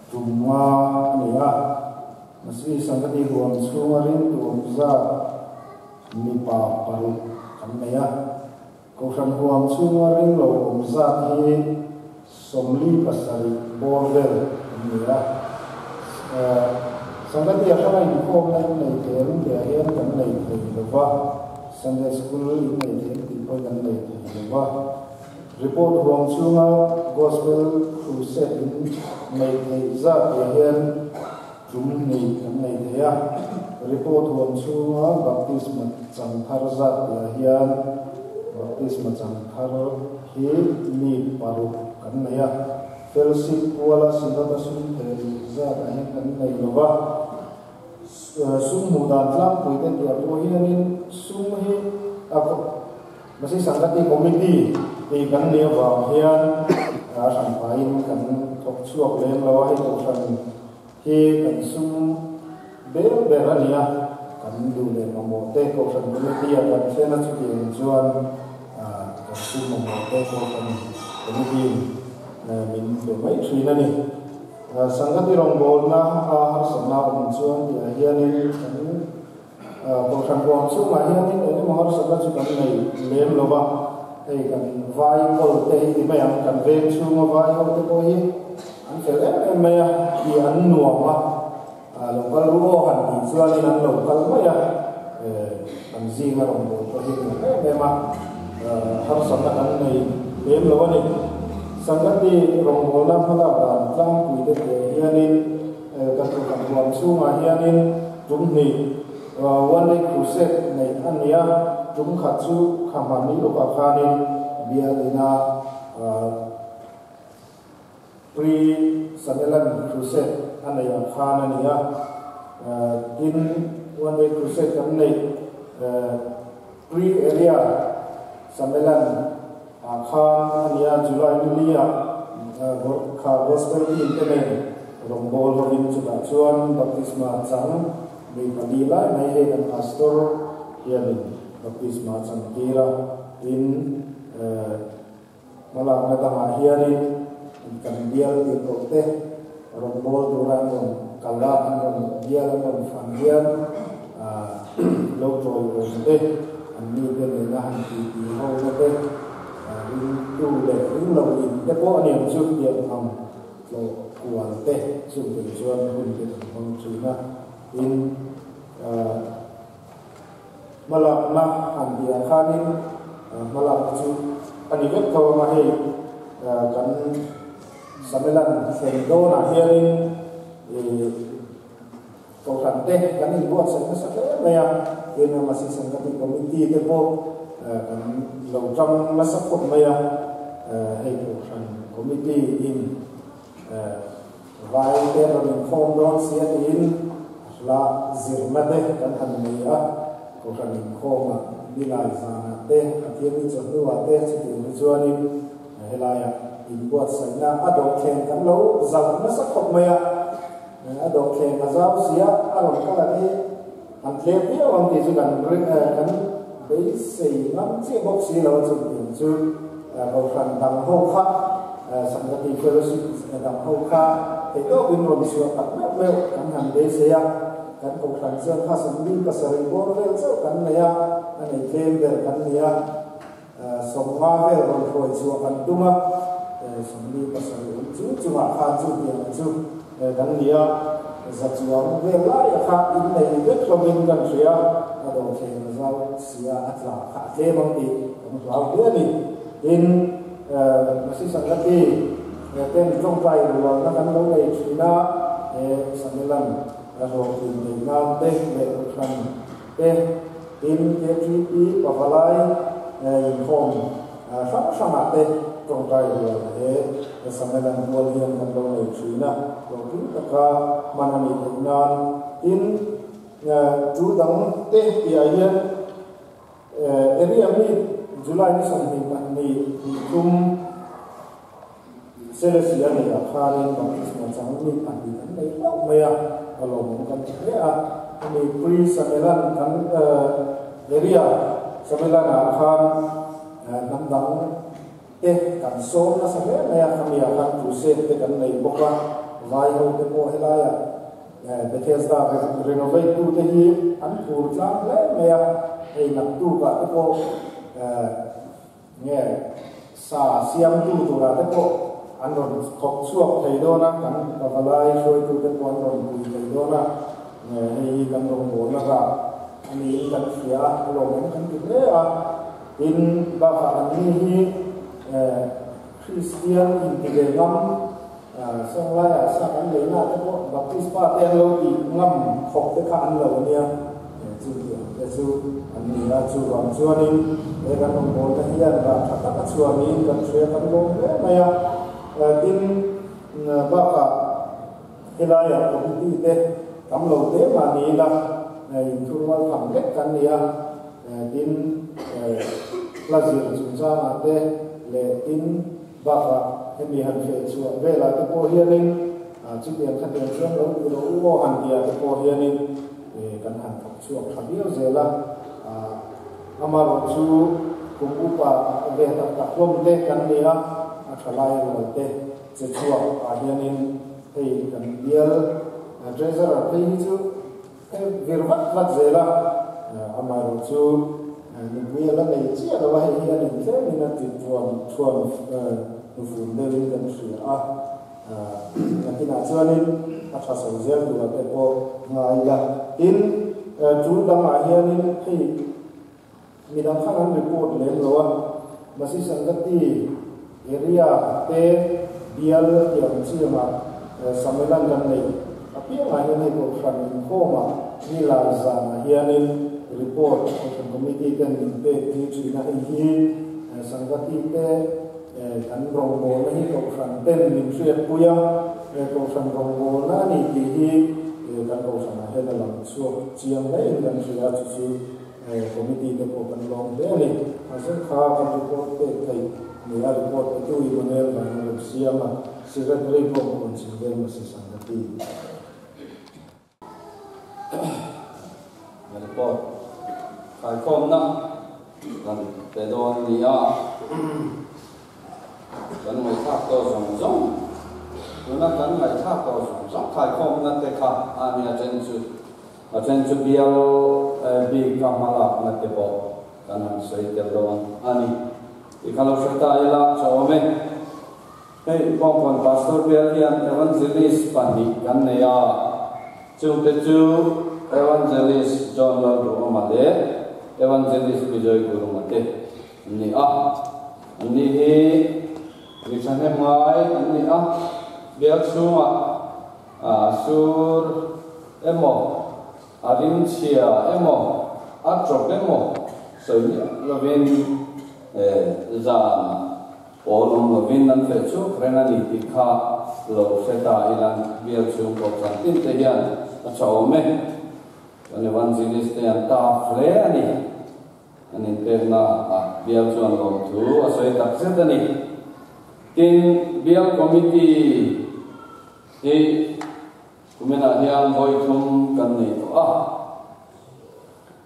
cuma ni masih sanggati huam sungarin tuam za mipa paru kamaya kausan huam sungarin lo za hi somli pasari border kamaya sanggati asal ini kom lain lain terum dia yang kan lain lewa Sunday school ini lain tipe kan lain lewa report huam sunga gospel crusade ini lain za yang Jumni kamai dia report huam sunga baptisma changhar zat hian baptisma changhar hi ni paru kanaya fellowship wala singata sun zat hian kanai lova sum mudan lam puite dia to hianin sum hi ako masih sangkati komiti di kan dia ba hian sampain kan thok chuak lem lawa hi to san khi kan sum berania kan dule mamote ko san komiti kan sena chu tin chuan kan sum mamote ko kan komiti min do mai thrina ni sangati rong bol na har sana um chuan dia hianin ko san ko chu ma hianin ni mahar sabla chu kan nei lem loba ei kan vai ko te hi mai am kan ven chu ma vai ko te ko hi an fele maya ki an nuama lokal ruo han ti chuan in an lokal maya an zi ma rong bo to hi me ma har sana kan nei lem loba ni sangati rong bo na phala dan tlang pi te hianin kan kan ruam chu ma hianin tum ni one day crusade nei ania tum khat chu khamani lo ka khanin bialina pre Samelan crusade anaya khanania in one day crusade kan nei pre area Samelan khan ania July dunia kha gospel in tene rombol hovin chu da chuan baptisma chang ni padila mai he kan pastor hianin baptisma chang kira in malak na tama hianin kan bial di prote rombol durang kala kan bial kan fangian lo troi rote ani de na han ti ho rote in tu le in lo in de po ani chu dia am lo kuan te chu de chuan hun de hong china in malak na han dia khanin malak chu ani vet ko ma he kan Samelan sendo na hianin ko kan te kan in buat sa maya ina masih sangkati komiti te po kan lo jam na support maya he ko kan komiti in vai te ron form don sia in la zirmate kan han maya ko kan in khoma bilai sana te atiami chu wa te chu ni chuani helaya in buat sana adok ken kan lo zam na support maya adok ken azau sia alon kala ni an tle pi on ti chu kan kan bei sei nam che bok si lo chu tin chu ko fan dang ho kha sangati fellowship dang ho kha te to bin ro si wa me kan han be se ya kan ko fan chen kha sam bin ka sari bor le chu kan ne ya ani tlem ber kan ne ya somwa ve ron ko chu kan duma somli pasari chu ma kha chu dia chu kan ne ya zachuang ve la ya kha in nei ve thlomin kan ria ado chen zau sia atla kha le mang ti lau dia ni in masih sangati ten trong pai ruang na kan lo nei china Samelan ro tin nei nam te le khan te in KGP pavalai in form sama te trong pai ruang Samelan volume kan lo nei china ro tin ka manani nan in chu dang te ti aian area mi July ni sampai ni tum Celestia ni akharin baptisma chang ni andi kan nei lau maya kalau kan ya ni pre Samelan kan area Samelan akhan namdang kan so na Samelan ya kami akan crusade te kan nei boka vai ho te po helaya Bethesda renovate tu te hi an phur tlang le maya ei nak tu ka te ko nge sa siam tu tu ra te ko an ron khok chuak thei do na kan pavalai soi tu te ko an ron pui thei do na hei kan ron bo na ra ani kan sia lo men kan ti le a in ba ka ani hi Christian intigam sang lai sa kan le na te ko baptist pa te lo ti ngam khok te kha an lo nia chu chu an ni la chu ram chuanin e kan ron bo ta hian ra tha ta chuanin kan thre kan lo le maya tin ba ka hilaya community te kam lo te ma ni la in thurwal kham lek kan nia tin plazir chu cha ma te le tin ba ka hemi han fe chu vela te ko hianin chu tian kha tian chuan lo tu lo wo han dia te ko hianin kan han thak chu khabio zela amaro chu kumpupa ve ta ta lom te kan nia athalai lo te che chu a hianin hei kan bial treasure te chu virvat vat zela amaro chu ni la nei chi da wa hianin te ni na ti tuan nufun lewin kan sri nakina chuanin atha sawzel tu te ko ngai la in chu dama hianin hei midang khanan report le lo masi sangati area te bial yang chiama samelan kan nei tapi ngai ni ko fran ko ma ni la za hianin report committee kan te ti china hi sangati te kan rong bo na hi ko fran ten nim siat puya ko fran rong bo na ni ti hi kan ko sana he na lam chu chiang lai kan sia chu committee te ko kan long de ni asan kha kan report te thai ni a report tu I manel ba na sia ma secretary ko kon sin de ma si sangati
report khai khom na kan te don ni a kan mai thak to song song na kan mai thak to song song khai khom na te kha ani a chen chu bial bi kamala na te bo kan an sei te don ani I kalau serta ila chome hei pon pastor bial hian evangelist pani kan ne ya chu te chu evangelist John Lord Omade evangelist Bijoy Guru Mate ni ni he richane mai ni biar suma sur emo adin chia emo atrop emo so ni lovin za olong lovin nan fe chu renani tikha lo seta ilan biar chu ko santin te hian chome an evangelist te an ta fle ani perna biar chu an lo thu asoi tak setani tin biar committee di kumena hian hoi thum kan nei to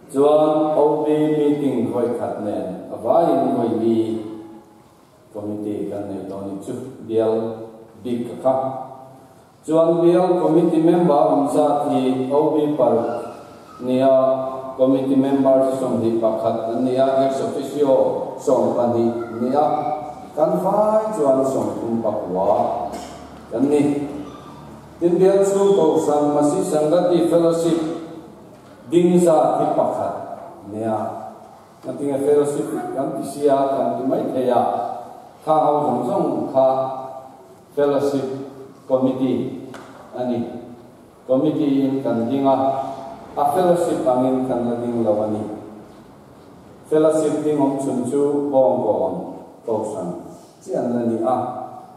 chuan OB meeting hoi khat nen avai hoi bi committee kan nei to ni chu biar big ka chuan biar committee member amsa thi OB par nia committee members som di pakhat nia ex officio som pani nia kan vai chuan som tum pakwa kan ni tin bial chu ko sang masi sangati fellowship dingza hi pakhat nia natinga fellowship kan tisia kan ti mai theya kha hau jong kha fellowship committee ani committee in kan dinga a fellowship angin kan ding lawani fellowship ding om chun chu bong bong ko sang chian la ni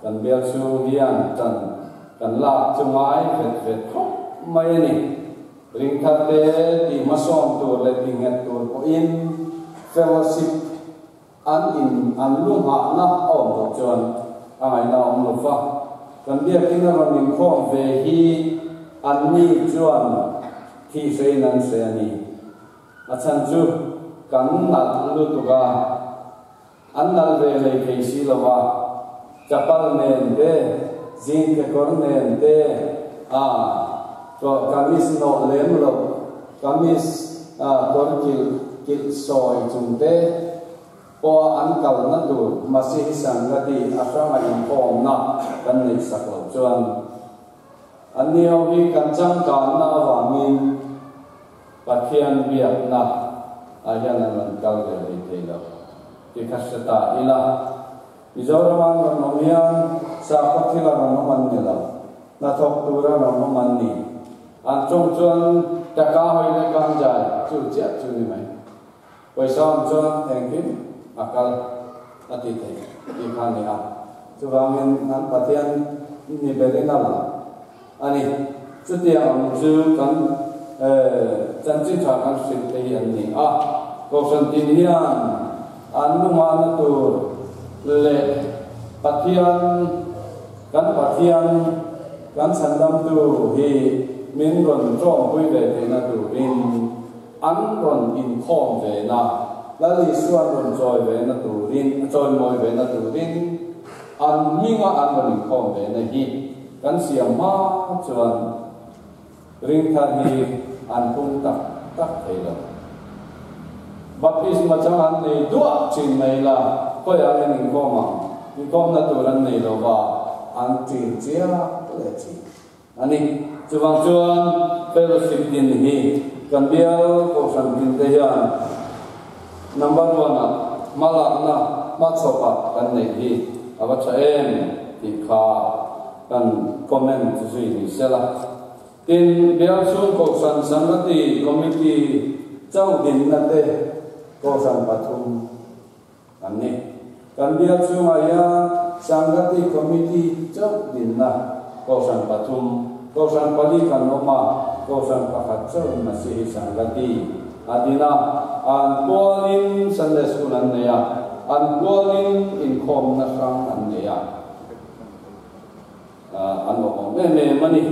kan bial chu hian kan la chu mai vet mai ni ring that te ti masom tu le ti ngat tu ko in fellowship an lung ha na om do chuan ai na om lo fa kan dia king na ning khom ve hi an ni chuan thi sei nan se ani achan chu kan na lu tu ga an nal ve le ke si lo wa chapal nen de zin ke kor nen de cho kamis no lem lo kamis kor kil soi chung te po an kal na tu masih sangati asama infom na kan nei saklo chuan anio hi kan chang kan na awangin pathian biak na ayan an kal le te lo ki khasata ila mizoraman ron nomian sa pathila ron man ni la na thok tura ron man ni an chong chuan taka hoi le kan jai chu chia chu ni mai paisa chuan engkim akal ati te ki khani a chuwangin an pathian ni belina la ani chutia ang chu kan chan chin tha kan sin te an ni a ko san tin hian an nu ma na tur le pathian kan sandam tu hi min ron trom pui ve te na tu in an ron in khom ve na lali suan ron joy ve na tu rin joy moi ve na tu rin an minga an ron in khom ve na hi kan siam ma chuan ring tha hi an pung tak thei lo baptisma chang an nei dua chin mai la ko ya men in khom na tu ran nei lo ba an tin chia le chi ani chuwang chuan fellowship din hi kan bial ko san din te hian number 1 malak na ma chopa kan nei hi awa cha em ti kha kan comment zui ni sela tin bial chu ko san sanati committee chau din na te ko san pathum kan ni kan bial chu aya sangati committee chau din na ko san pathum ko san pali kan oma ko san pakhat chau masih sangati adina an polin Sunday school an neya an polin in khom na sang an neya an o me mani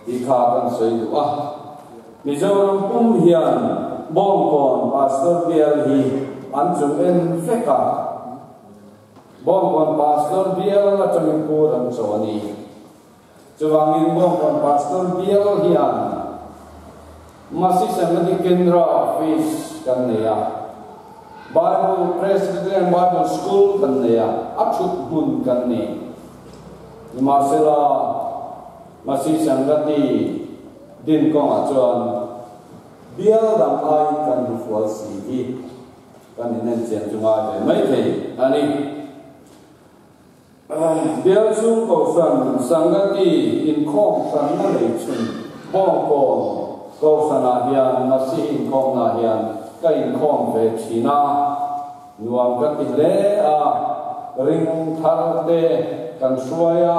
ikha kan sei du Mizoram pum hian bong kon pastor bial hi an chung en feka bong kon pastor bial la changin pur an chawani chuwangin bong kon pastor bial hian masih sangat kendra office kan neya Bible Presbyterian Bible School kan neya achut mun kan ne masela masih sangat din ko achuan bial dam ai kan fual si kan inen chen chunga mai thei ani bial chung ko san sangati in khom san na le chun bong ko ko sana hian masih in khom na hian ka in khom ve china nuam ka ti le ring thar te kan suaya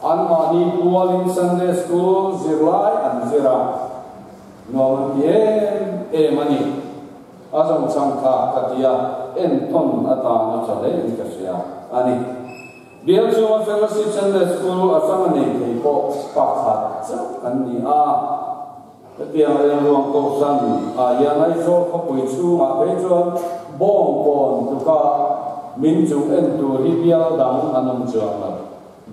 an mani pualin Sunday school zirlai an zira nuam ye mani azam changkha katia en ton ata na chale in kasia ani bial chu fellowship Sunday school asamane ke ko pakhat an ni tiang yang luang kosan yang ai so ko pui chu ma be chuan bong kon tu ka min chu en tu ri bial dang anam chuan la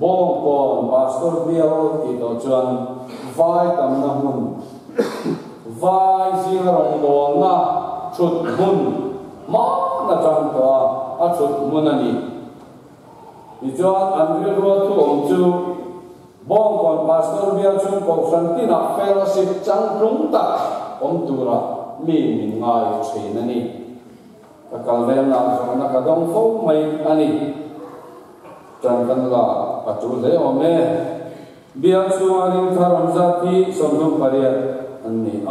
bong kon pastor bial ki to chuan vai tam na mun vai sing rong bol na chut mun ma na chang to a chut mun ani ni chuan an ri ro tu om chu bong kon pastor bial chung ko san tina fellowship chang rung ta om tura mi min ngai chin ani kakal vel na so na ka dong fo mai ani chan kan la patu le ome bial chu aring tharam zati somdum pariat ani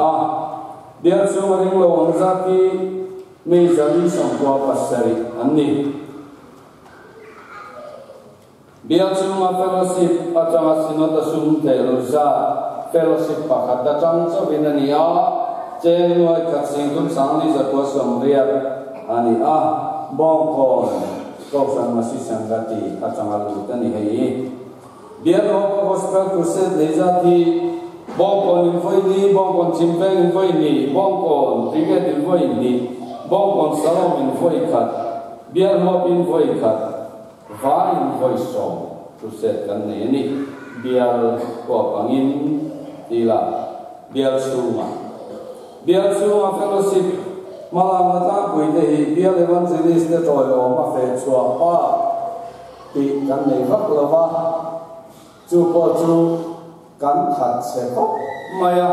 bial chu aring lo zati me jali songwa pasari ani bial chunga fellowship atanga sinota sum teluza fellowship pakhat da chang cho binania chen noi khat sing tum sangli za ko somria ani bong kon ko san masi sangati atanga lu tani hei bial ho gospel crusade lezati bong kon in foi ni bong kon chimpe in foi ni bong kon tiget in foi ni bong kon salom in foi khat bial ho in foi khat vai voice song to set kan ne ni bial ko pangin tila bial sunga fellowship malam nata kuite hi bial evangelist te toyo ma fe chua pa ti kan nei vak lova chu po chu kan that se ko maya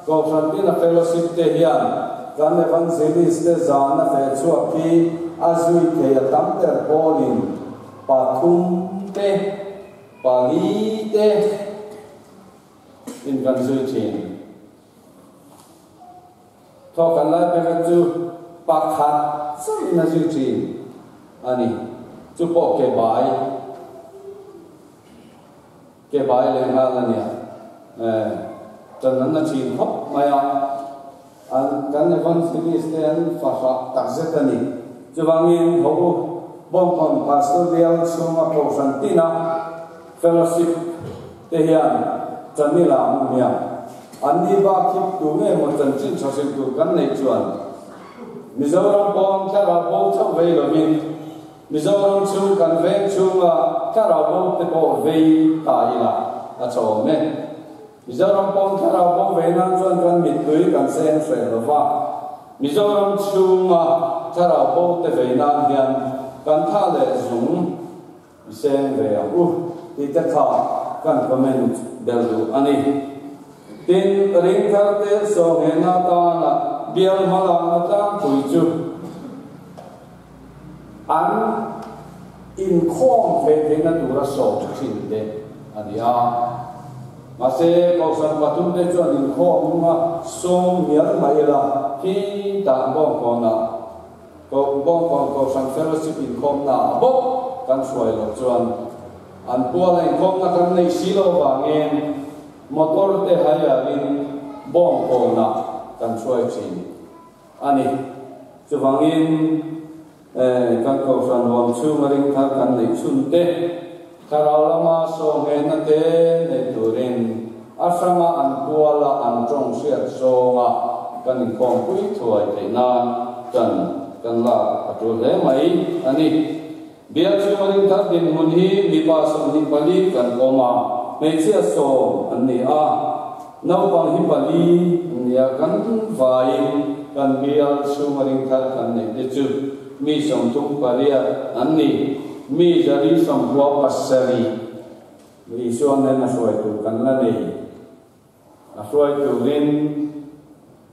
ko frantina fellowship te hian kan evangelist te zana fe chua ki azui te tam ter polin pathum te pali te in kan zui chin to kan lai pe kan chu pakhat sai na zui chin ani chu po ke bai le ha la nia chan nan na chin khop maya an kan evangelist te an fa tak zetani chuwangin ho bong kon pastor bial suma ko santina fellowship te hian chanila mumia anni ba khip tu nge mo chan chin chasim tu kan nei chuan mizoram bon thara bo chau vei lovin mizoram chu kan veng chunga thara bo te ko vei ta ila a chaw me mizoram bon thara bo vei nan chuan kan mit tui kan sen hre lova mizoram chunga thara bo te vei nan hian kan tha le zung sen ve a ti te kha kan comment del du ani tin ring thar te so he na ta na bial mala na ta pui chu an in khom ve te na tu ra so chin de ani a ma se ko san patum te chuan in khom ma som mial mai la ki ta bong ko na ko bong ko san fellowship in khom na bo kan suai lo chuan an puala in khom na kan nei silo wangen motor te haya in bong ko na kan suai chin ani chuwangin kan ko san wam chu maring thar kan nei chun te karalama so nge na te nei turin asama an puala an tong siat so nga kan in khom pui thuai te na kan la atul le mai ani biar chumaring thar din mun hi mi pa som ni pali kan koma me chia so ani a nau pang hi pali nia kan vai kan biar chumaring thar kan ne de chu mi som tung paria ani mi jari som bua pasari mi so na soi tu kan la nei a soi tu rin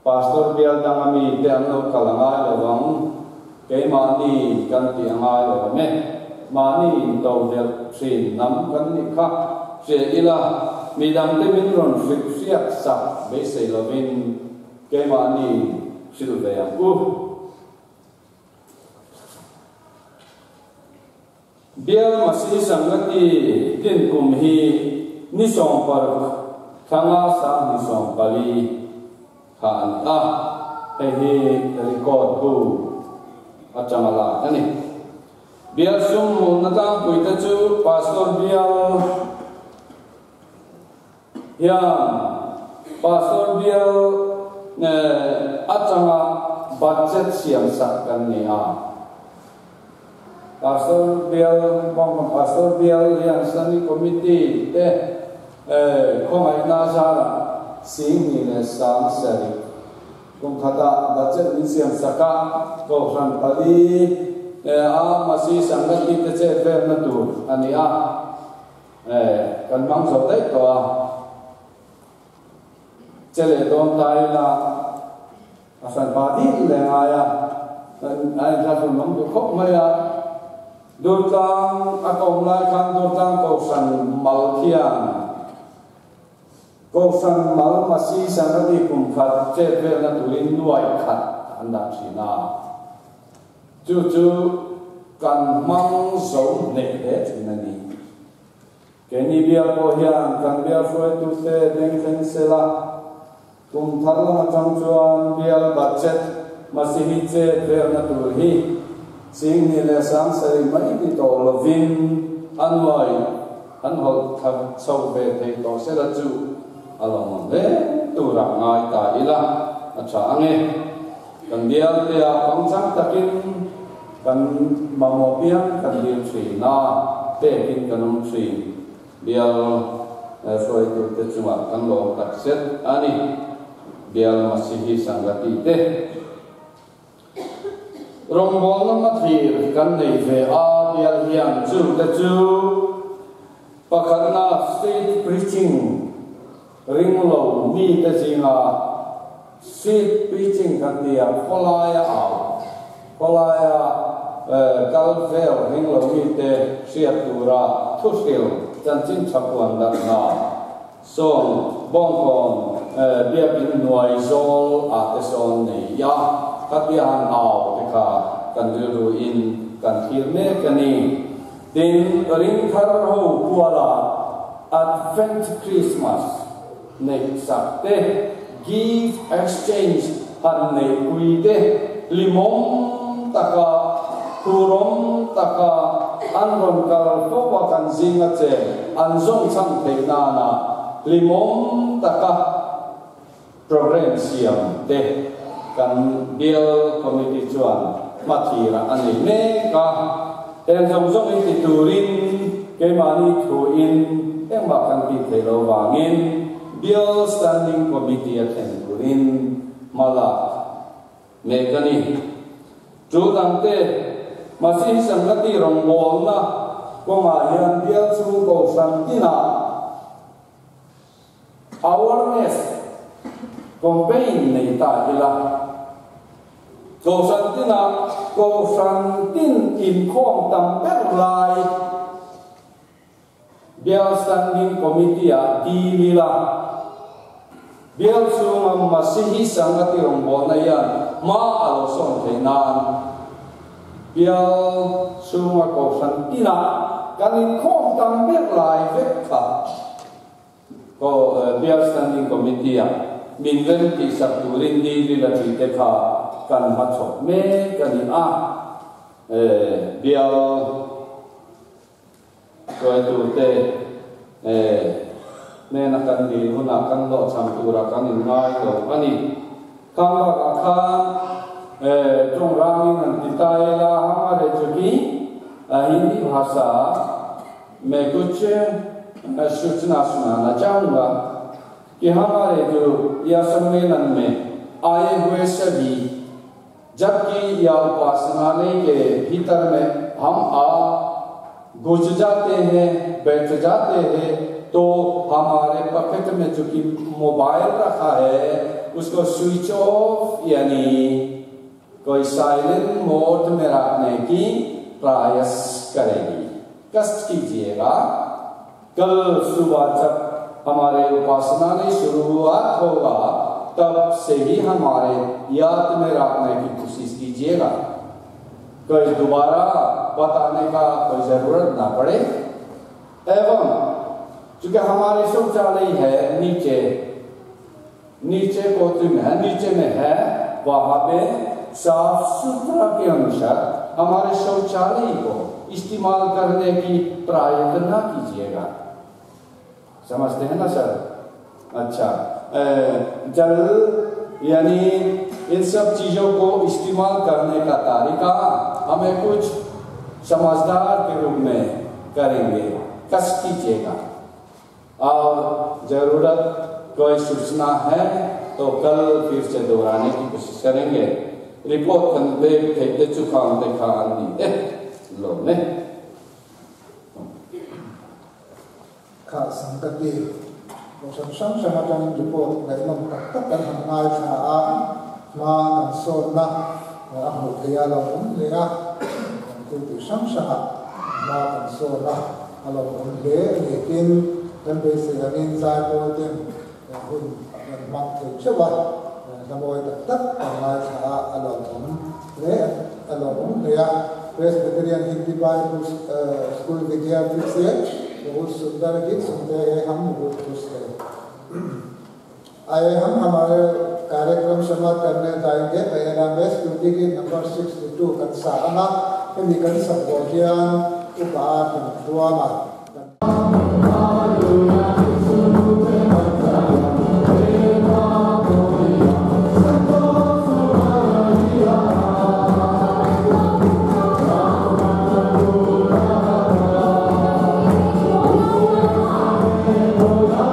pastor biar dangami te amno kalanga lawang cái mani kan ti angai lo me mani to del sin nam kan ni kha se ila mi dam te min ron fik siak sa be se lovin cái mani sil ve ya biar masih sangati tin kum hi ni song par khanga sa ni song pali khan a hi record bu acamala ani biar sum nata kuita chu pastor bial ya pastor bial acama budget siang sakkan ni a pastor bial yang sani komiti te khomai na sara sing ni le sang sari kung kata budget ni siang saka ko san pali a masih sangat kita cefer na tu ani a kan mang so dai to chele don tai la asan padi le aya kan ai ra fu mang ko maya durtang akong lai kan durtang ko san malkian ko san mal masih sangat di kum khat cefer na turin nuai khat anda sina Cucu kan mang sống nệ thế thì là gì? Cái này biar kohian kan biar suai tu se deng deng sela, kum thar la macam cuan biar budget masih hice biar natur hi, sing ni le sang seri mai di to lovin anwai anhol thab sau về thầy to sẽ là chu along le tu rak ngai ta ila acha ange kan biar dia pangsang takin kan mamopian kan dia sri na te kin kanum sri biar so itu cuma kan lo takset ani biar masih sanggati te rombol nama thir kan nei ve a biar hiam chu te chu pakana street preaching ringlo mi te jinga street preaching kan dia kolaya kalvel ringlo mi te siatura thusil chanchin chapuan na song bongkon dia bin nuai zol ateson nei ya katian au teka kan dulu in kan hirme kani din ring thar ho kuala Advent Christmas nei sakte give exchange han nei kuide limong taka turom taka anron kal fowa kan zinga che anzong chang theina na limong taka program siam te kan bill committee chuan mathira ani ne ka en zong zong in turin ke mani thu in emba kan ti thelo wangin bill standing committee athen turin mala megani jodang te masih sanggati rombol na konga yan bial su ko santina awareness campaign nei ta ila ko santin in khom tam ber lai bial standing committee a di lila bial su masih sanggati rombol na yan ma aloson theinan bial sunga ko santina kanin khom tam ber lai vekha ko bial standing committee min len ti sakturin di la ti te kha kan ma chok me kani a bial ko tu te ne na kan di huna kan lo cham tura kan in ngai lo ani kan ba ka khan trong rangin an titaila हमारे चुकी हिंदी भाषा में कुछ सूचना सुनाना चाहूँगा कि हमारे जो यह सम्मेलन में आए हुए सभी जबकि यह उपासनालय के भीतर में हम घुस जाते हैं बैठ जाते हैं तो हमारे पॉकेट में जो कि मोबाइल रखा है उसको स्विच ऑफ यानी कोई साइलेंट मोड में रखने की प्रयास करेगी कष्ट कीजिएगा कल सुबह जब हमारे उपासना ने शुरुआत होगा तब से ही हमारे याद में रखने की कोशिश कीजिएगा कोई दोबारा बताने का कोई जरूरत ना पड़े एवं चूंकि हमारे शौचालय है नीचे कोठरी में है नीचे में है वहां पे साफ सुथरा के अनुसार हमारे शौचालय को इस्तेमाल करने की प्रयत्न न कीजिएगा समझते हैं ना सर अच्छा जल यानी इन सब चीजों को इस्तेमाल करने का तरीका हमें कुछ समझदार के रूप में करेंगे कष्ट कीजिएगा और जरूरत कोई सूचना है तो कल फिर से दोहराने की कोशिश करेंगे रिपोर्ट करने के चुका देखा लो ने
खास संगति Bosan sama-sama report dari memperketatkan mengenai saat ma sona aku kaya lea itu sama-sama ma sona kalau le lekin dan besarin saya boleh pun maksud coba namoy tetap mengenai saat le lea Presbyterian Hindi Bible School विद्यार्थी से बहुत सुंदर गीत सुनते हैं हम बहुत खुश हैं आइए हम हमारे कार्यक्रम समाप्त करने जाएंगे पहला में स्तुति की नंबर 62 कंसाना निकट संबोधियान उपहार दुआमा
Oh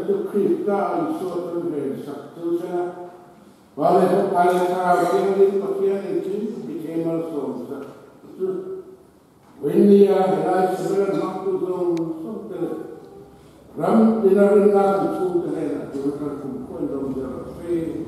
to Krista and so to the Saktusana. While the Palestine became also when the life several not to go something. Ram dinner in that to the point of the faith.